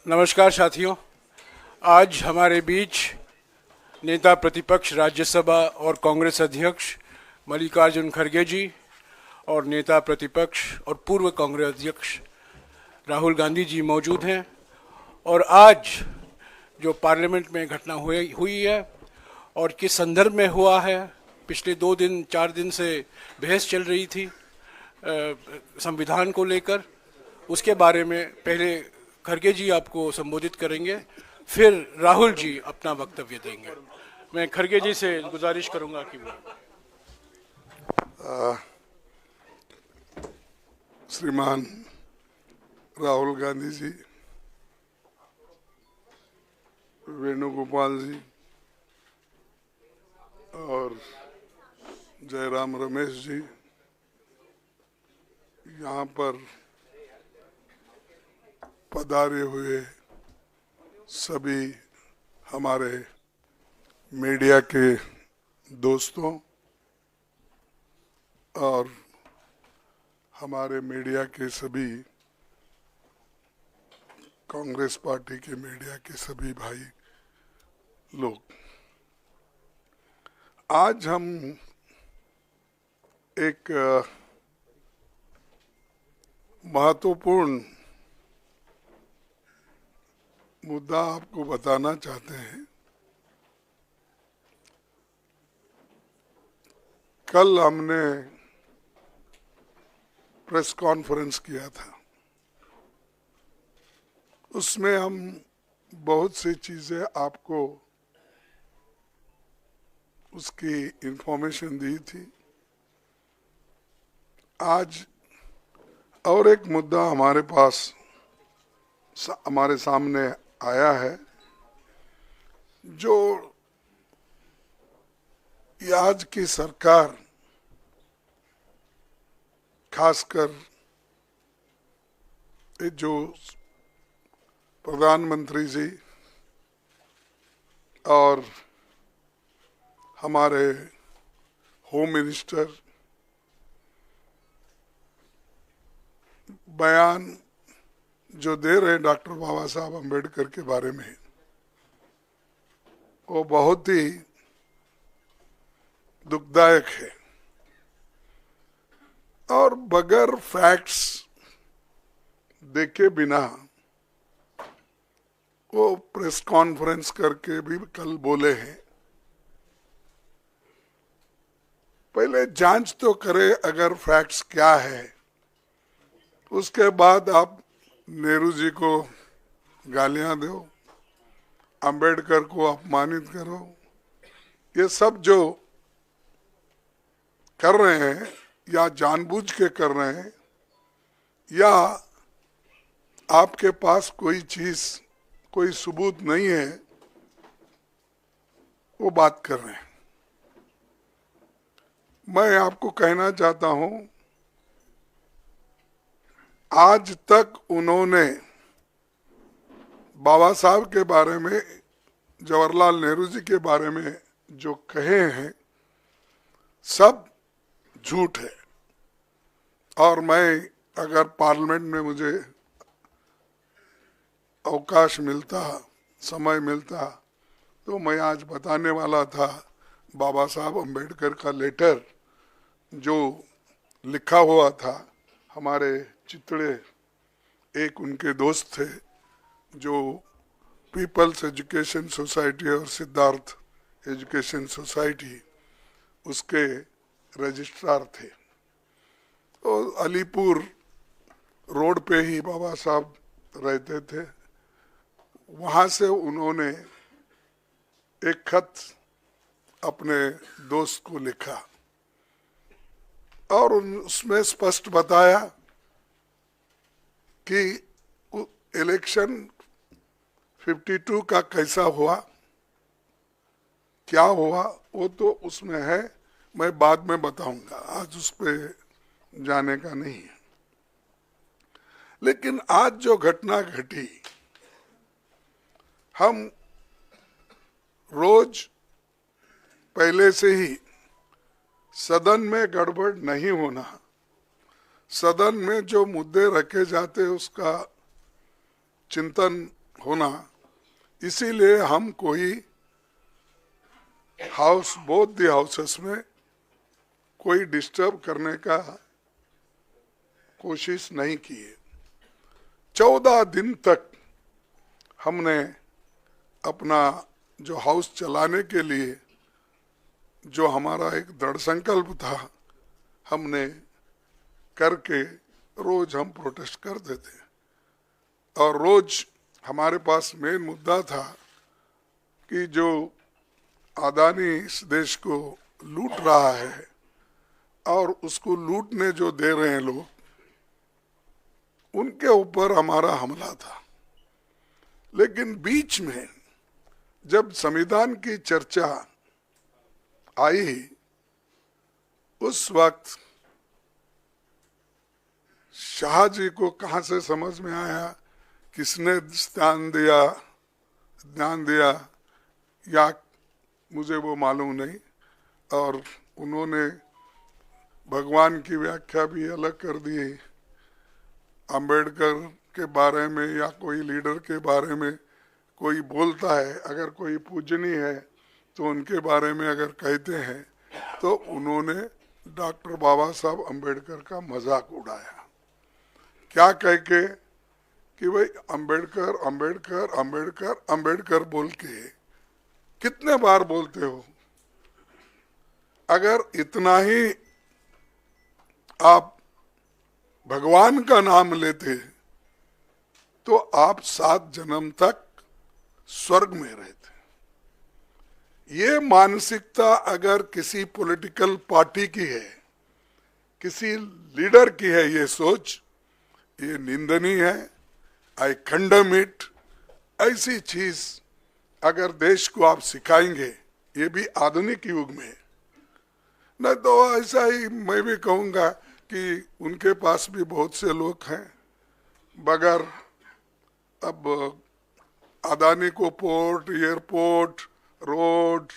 नमस्कार साथियों। आज हमारे बीच नेता प्रतिपक्ष राज्यसभा और कांग्रेस अध्यक्ष मल्लिकार्जुन खड़गे जी और नेता प्रतिपक्ष और पूर्व कांग्रेस अध्यक्ष राहुल गांधी जी मौजूद हैं। और आज जो पार्लियामेंट में घटना हुई है और किस संदर्भ में हुआ है, पिछले 2-4 दिन से बहस चल रही थी संविधान को लेकर, उसके बारे में पहले खड़गे जी आपको संबोधित करेंगे, फिर राहुल जी अपना वक्तव्य देंगे। मैं खड़गे जी से गुजारिश करूंगा कि वो श्रीमान राहुल गांधी जी, वेणुगोपाल जी और जयराम रमेश जी, यहाँ पर पधारे हुए सभी हमारे मीडिया के दोस्तों और हमारे मीडिया के सभी कांग्रेस पार्टी के मीडिया के सभी भाई लोग, आज हम एक महत्वपूर्ण मुद्दा आपको बताना चाहते हैं। कल हमने प्रेस कॉन्फ्रेंस किया था, उसमें हम बहुत सी चीजें आपको उसकी इंफॉर्मेशन दी थी। आज और एक मुद्दा हमारे सामने आया है, जो आज की सरकार, खासकर जो प्रधानमंत्री जी और हमारे होम मिनिस्टर बयान जो दे रहे हैं डॉक्टर बाबा साहब अम्बेडकर के बारे में, वो बहुत ही दुखदायक है और बगैर फैक्ट्स देखे बिना वो प्रेस कॉन्फ्रेंस करके भी कल बोले हैं। पहले जांच तो करे अगर फैक्ट्स क्या है, उसके बाद आप नेहरू जी को गालियां दो, अंबेडकर को अपमानित करो। ये सब जो कर रहे हैं या जानबूझ के कर रहे हैं या आपके पास कोई सबूत नहीं है, वो बात कर रहे हैं। मैं आपको कहना चाहता हूं, आज तक उन्होंने बाबा साहब के बारे में, जवाहरलाल नेहरू जी के बारे में जो कहे हैं, सब झूठ है। और मैं अगर पार्लियामेंट में मुझे अवकाश मिलता, समय मिलता, तो मैं आज बताने वाला था बाबा साहब अम्बेडकर का लेटर जो लिखा हुआ था। हमारे चितड़े एक उनके दोस्त थे जो पीपल्स एजुकेशन सोसाइटी और सिद्धार्थ एजुकेशन सोसाइटी उसके रजिस्ट्रार थे। तो अलीपुर रोड पे ही बाबा साहब रहते थे। वहाँ से उन्होंने एक खत अपने दोस्त को लिखा और उसमें स्पष्ट बताया कि इलेक्शन 52 का कैसा हुआ, क्या हुआ, वो तो उसमें है, मैं बाद में बताऊंगा, आज उस पर जाने का नहीं है। लेकिन आज जो घटना घटी, हम रोज पहले से ही सदन में गड़बड़ नहीं होना, सदन में जो मुद्दे रखे जाते उसका चिंतन होना, इसीलिए हम कोई हाउस, बोथ द हाउसेस में कोई डिस्टर्ब करने का कोशिश नहीं की है। 14 दिन तक हमने अपना जो हाउस चलाने के लिए जो हमारा एक दृढ़ संकल्प था, हमने करके रोज हम प्रोटेस्ट करते थे। और रोज हमारे पास मेन मुद्दा था कि जो अदानी इस देश को लूट रहा है और उसको लूटने जो दे रहे हैं लोग, उनके ऊपर हमारा हमला था। लेकिन बीच में जब संविधान की चर्चा आई, उस वक्त शाह जी को कहां से समझ में आया, किसने ध्यान दिया या मुझे वो मालूम नहीं, और उन्होंने भगवान की व्याख्या भी अलग कर दी। अंबेडकर के बारे में या कोई लीडर के बारे में कोई बोलता है, अगर कोई पूजनीय है तो उनके बारे में अगर कहते हैं तो उन्होंने डॉक्टर बाबा साहब अंबेडकर का मजाक उड़ाया। क्या कह के कि भाई अंबेडकर अंबेडकर अंबेडकर अंबेडकर बोल के कितने बार बोलते हो? अगर इतना ही आप भगवान का नाम लेते तो आप 7 जन्म तक स्वर्ग में रहते। ये मानसिकता अगर किसी पॉलिटिकल पार्टी की है, किसी लीडर की है, ये सोच, ये निंदनीय है। आई कंडेम इट। ऐसी चीज अगर देश को आप सिखाएंगे, ये भी आधुनिक युग में, नहीं तो ऐसा ही मैं भी कहूंगा कि उनके पास भी बहुत से लोग हैं, बगैर अब अदानी को पोर्ट, एयरपोर्ट, रोड,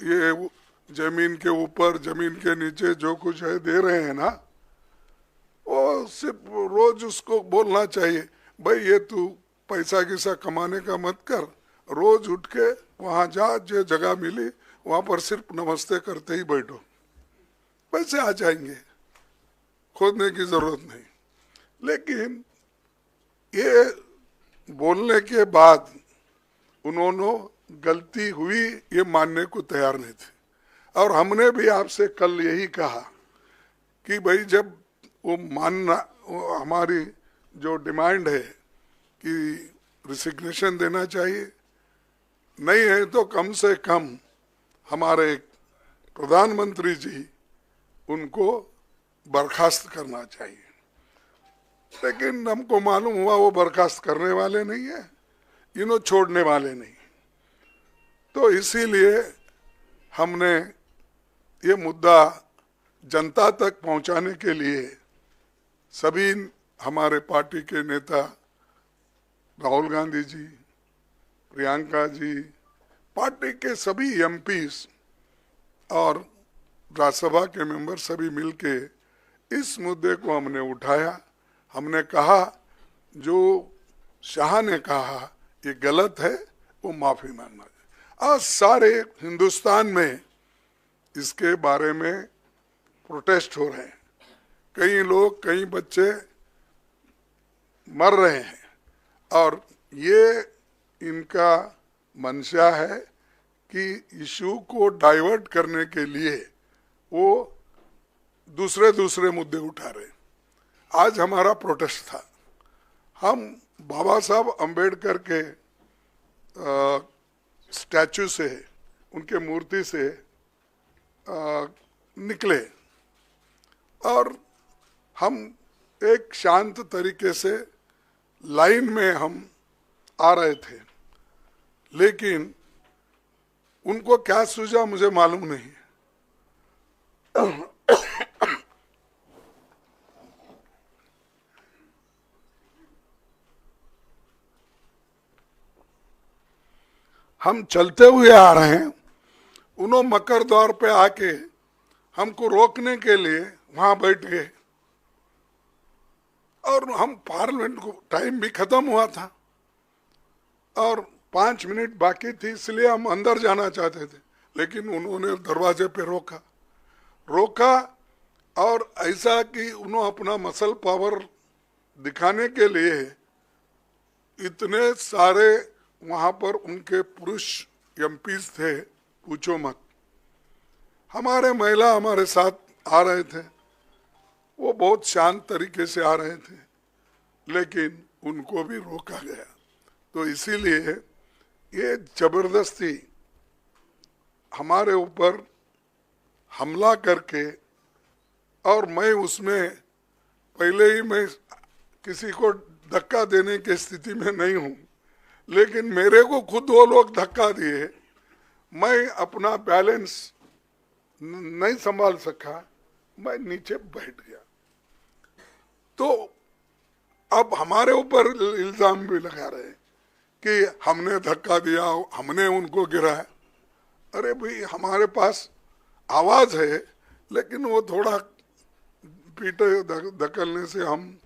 ये जमीन के ऊपर जमीन के नीचे जो कुछ है दे रहे हैं ना, वो सिर्फ रोज उसको बोलना चाहिए, भाई ये तू पैसा किसा कमाने का मत कर, रोज उठ के वहां जा, जो जगह मिली वहां पर सिर्फ नमस्ते करते ही बैठो, पैसे आ जाएंगे, खोदने की जरूरत नहीं। लेकिन ये बोलने के बाद उन्होंने गलती हुई ये मानने को तैयार नहीं थे। और हमने भी आपसे कल यही कहा कि भाई जब वो मानना, वो हमारी जो डिमांड है कि रिसिग्नेशन देना चाहिए, नहीं है तो कम से कम हमारे प्रधानमंत्री जी उनको बर्खास्त करना चाहिए। लेकिन हमको मालूम हुआ वो बर्खास्त करने वाले नहीं है, इन्हों छोड़ने वाले नहीं। तो इसीलिए हमने ये मुद्दा जनता तक पहुंचाने के लिए सभी हमारे पार्टी के नेता, राहुल गांधी जी, प्रियंका जी, पार्टी के सभी एमपीज और राज्यसभा के मेंबर सभी मिलके इस मुद्दे को हमने उठाया। हमने कहा जो शाह ने कहा ये गलत है, वो माफी मांगना चाहिए। आज सारे हिंदुस्तान में इसके बारे में प्रोटेस्ट हो रहे हैं, कई लोग, कई बच्चे मर रहे हैं, और ये इनका मंशा है कि इशू को डाइवर्ट करने के लिए वो दूसरे मुद्दे उठा रहे हैं। आज हमारा प्रोटेस्ट था, हम बाबा साहब अंबेडकर के स्टैचू से, उनके मूर्ति से निकले और हम एक शांत तरीके से लाइन में हम आ रहे थे। लेकिन उनको क्या सूझा मुझे मालूम नहीं। हम चलते हुए आ रहे हैं, उन्होंने मकर द्वार पे आके हमको रोकने के लिए वहां बैठ गए, और हम पार्लियामेंट को टाइम भी खत्म हुआ था, और 5 मिनट बाकी थी, इसलिए हम अंदर जाना चाहते थे, लेकिन उन्होंने दरवाजे पे रोका और ऐसा कि उन्होंने अपना मसल पावर दिखाने के लिए इतने सारे वहां पर उनके पुरुष एमपीज थे, पूछो मत। हमारे महिला हमारे साथ आ रहे थे, वो बहुत शांत तरीके से आ रहे थे, लेकिन उनको भी रोका गया। तो इसीलिए ये जबरदस्ती हमारे ऊपर हमला करके, और मैं उसमें पहले ही मैं किसी को धक्का देने की स्थिति में नहीं हूं, लेकिन मेरे को खुद वो लोग धक्का दिए, मैं अपना बैलेंस नहीं संभाल सका, मैं नीचे बैठ गया। तो अब हमारे ऊपर इल्जाम भी लगा रहे कि हमने धक्का दिया, हमने उनको गिराया। अरे भाई, हमारे पास आवाज है, लेकिन वो थोड़ा पीटे धकलने से हम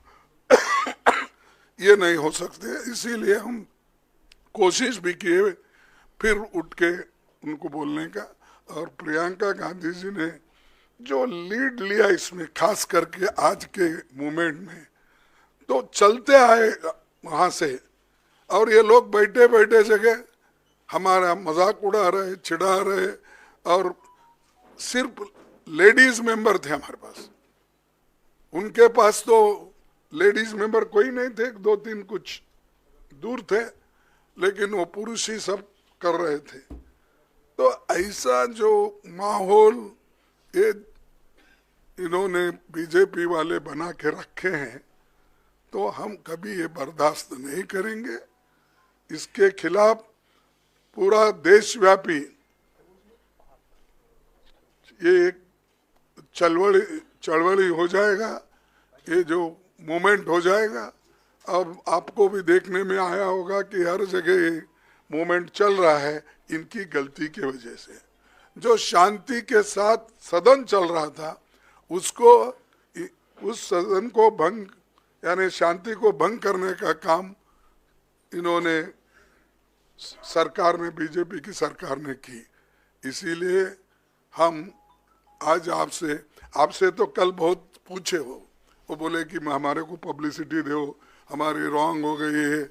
ये नहीं हो सकते, इसीलिए हम कोशिश भी किए फिर उठ के उनको बोलने का। और प्रियंका गांधी जी ने जो लीड लिया इसमें, खास करके आज के मूवमेंट में, तो चलते आए वहां से, और ये लोग बैठे बैठे जगह हमारा मजाक उड़ा रहे, चिढ़ा रहे, और सिर्फ लेडीज मेंबर थे हमारे पास। उनके पास तो लेडीज मेंबर कोई नहीं थे, 2-3 कुछ दूर थे, लेकिन वो पुरुष ही सब कर रहे थे। तो ऐसा जो माहौल ये इन्होंने बीजेपी वाले बना के रखे हैं, तो हम कभी ये बर्दाश्त नहीं करेंगे। इसके खिलाफ पूरा देशव्यापी ये एक चळवळी हो जाएगा, ये जो मूवमेंट हो जाएगा। अब आपको भी देखने में आया होगा कि हर जगह ये मूवमेंट चल रहा है इनकी गलती की वजह से। जो शांति के साथ सदन चल रहा था, उसको, उस सदन को भंग, यानी शांति को भंग करने का काम इन्होंने, सरकार ने, बीजेपी की सरकार ने की। इसीलिए हम आज आपसे तो कल बहुत पूछे वो बोले कि हमारे को पब्लिसिटी दो, हमारी रॉन्ग हो गई है।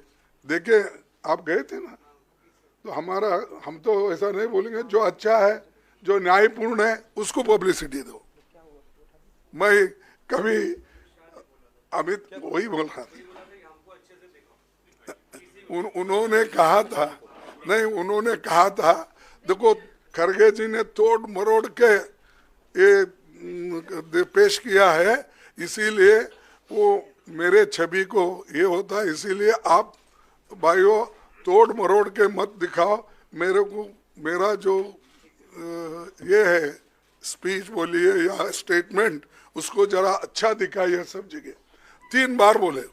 देखे, आप गए थे ना, तो हम तो ऐसा नहीं बोलेंगे, जो अच्छा है, जो न्यायपूर्ण है, उसको पब्लिसिटी दो। मैं कभी अमित वही बोल रहा था, उन्होंने कहा था, नहीं, उन्होंने कहा था, देखो खरगे जी ने तोड़ मरोड़ के ये पेश किया है, इसीलिए वो मेरे छवि को ये होता है, इसीलिए आप भाइयों तोड़ मरोड़ के मत दिखाओ मेरे को। मेरा जो ये है स्पीच बोलिए या स्टेटमेंट, उसको जरा अच्छा दिखाइए सब जगह। 3 बार बोले,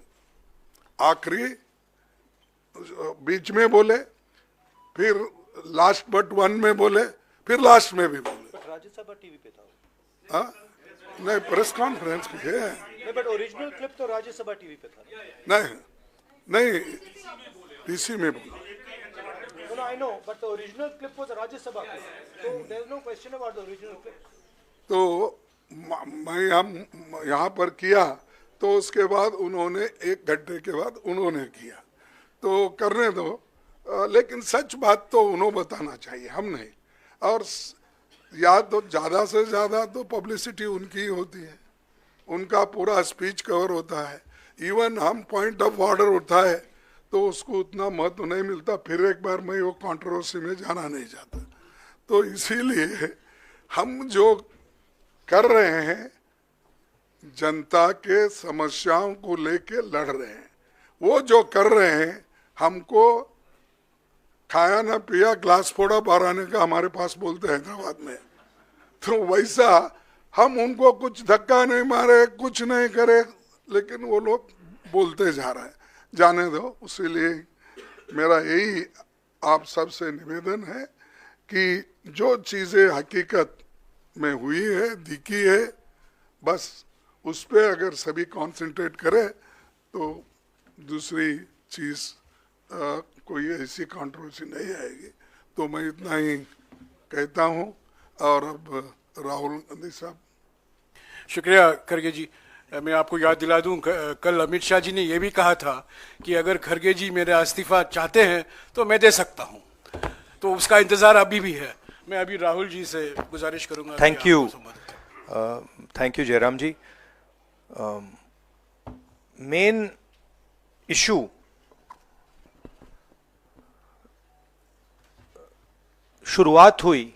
आखिरी, बीच में बोले, फिर लास्ट बट 1 में बोले, फिर लास्ट में भी बोले। राज्यसभा टीवी पे था। हाँ, नहीं, प्रेस कॉन्फ्रेंस पे है। नहीं, बट ओरिजिनल क्लिप तो राज्यसभा टीवी पे था। नहीं, पीसी में बोला। No, I know, but the original clip was a Rajya Sabha clip. So there is no question about the original clip. तो मैं हम यहाँ पर किया, तो उसके बाद उन्होंने 1 घंटे के बाद उन्होंने किया, तो करने दो, लेकिन सच बात तो उन्होंने बताना चाहिए, हम नहीं। और या तो ज़्यादा से ज़्यादा तो पब्लिसिटी उनकी ही होती है, उनका पूरा स्पीच कवर होता है। इवन हम पॉइंट ऑफ ऑर्डर उठा है तो उसको उतना महत्व नहीं मिलता, फिर एक बार मैं वो कंट्रोवर्सी में जाना नहीं चाहता। तो इसीलिए हम जो कर रहे हैं, जनता के समस्याओं को लेके लड़ रहे हैं। वो जो कर रहे हैं, हमको खाया ना पिया ग्लास फोड़ा बाराने का हमारे पास बोलते हैं हैदराबाद में, तो वैसा हम उनको कुछ धक्का नहीं मारे, कुछ नहीं करे, लेकिन वो लोग बोलते जा रहे हैं, जाने दो। इसीलिए मेरा यही आप सबसे निवेदन है कि जो चीज़ें हकीकत में हुई है, दिखी है, बस उस पर अगर सभी कंसंट्रेट करें तो दूसरी चीज़ कोई ऐसी कंट्रोवर्सी नहीं आएगी। तो मैं इतना ही कहता हूं। और अब राहुल गांधी साहब। शुक्रिया खरगे जी। मैं आपको याद दिला दूं, कल अमित शाह जी ने यह भी कहा था कि अगर खरगे जी मेरा इस्तीफा चाहते हैं तो मैं दे सकता हूं, तो उसका इंतजार अभी भी है। मैं अभी राहुल जी से गुजारिश करूंगा। Thank you Jairam ji. Main issue शुरुआत हुई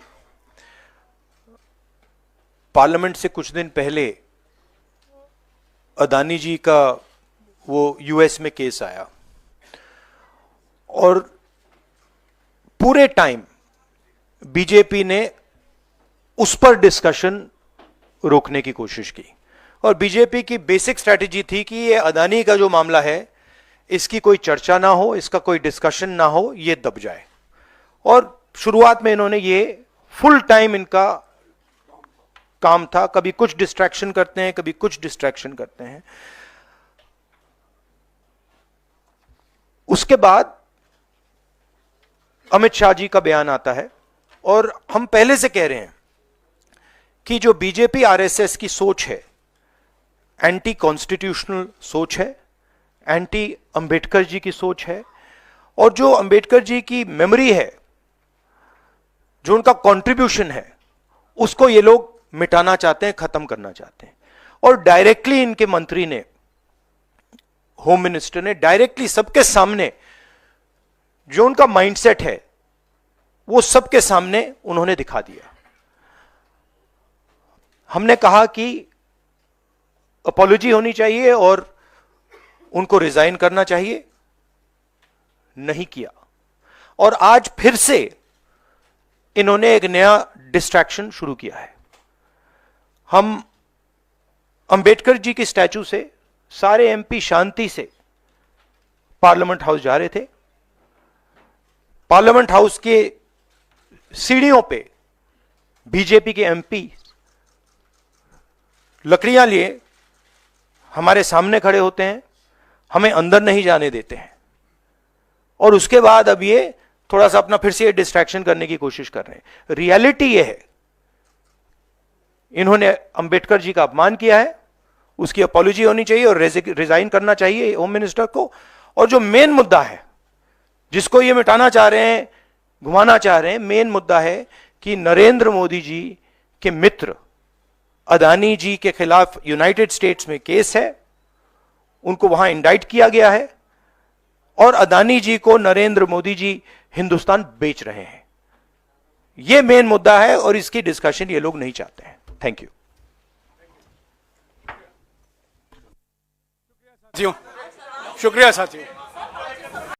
पार्लियामेंट से कुछ दिन पहले, अदानी जी का वो यूएस में केस आया और पूरे टाइम बीजेपी ने उस पर डिस्कशन रोकने की कोशिश की। और बीजेपी की बेसिक स्ट्रैटेजी थी कि ये अदानी का जो मामला है इसकी कोई चर्चा ना हो, इसका कोई डिस्कशन ना हो, ये दब जाए। और शुरुआत में इन्होंने ये फुल टाइम इनका काम था, कभी कुछ डिस्ट्रैक्शन करते हैं, कभी कुछ डिस्ट्रैक्शन करते हैं। उसके बाद अमित शाह जी का बयान आता है और हम पहले से कह रहे हैं कि जो बीजेपी आरएसएस की सोच है, एंटी कॉन्स्टिट्यूशनल सोच है, एंटी अंबेडकर जी की सोच है, और जो अंबेडकर जी की मेमोरी है, जो उनका कंट्रीब्यूशन है, उसको ये लोग मिटाना चाहते हैं, खत्म करना चाहते हैं। और डायरेक्टली इनके मंत्री ने, होम मिनिस्टर ने डायरेक्टली सबके सामने जो उनका माइंडसेट है वो सबके सामने उन्होंने दिखा दिया। हमने कहा कि अपॉलॉजी होनी चाहिए और उनको रिजाइन करना चाहिए, नहीं किया। और आज फिर से इन्होंने एक नया डिस्ट्रैक्शन शुरू किया है। हम अंबेडकर जी की स्टैचू से सारे एमपी शांति से पार्लियामेंट हाउस जा रहे थे। पार्लियामेंट हाउस के सीढ़ियों पे बीजेपी के एमपी लकड़ियां लिए हमारे सामने खड़े होते हैं, हमें अंदर नहीं जाने देते हैं। और उसके बाद अब ये थोड़ा सा अपना फिर से डिस्ट्रैक्शन करने की कोशिश कर रहे हैं। रियलिटी ये है, इन्होंने अंबेडकर जी का अपमान किया है, उसकी अपॉलॉजी होनी चाहिए और रिजाइन करना चाहिए होम मिनिस्टर को। और जो मेन मुद्दा है जिसको ये मिटाना चाह रहे हैं, घुमाना चाह रहे हैं, मेन मुद्दा है कि नरेंद्र मोदी जी के मित्र अदानी जी के खिलाफ यूनाइटेड स्टेट्स में केस है, उनको वहां इंडाइट किया गया है और अदानी जी को नरेंद्र मोदी जी हिंदुस्तान बेच रहे हैं। यह मेन मुद्दा है और इसकी डिस्कशन ये लोग नहीं चाहते हैं। Thank you. शुक्रिया साथियों।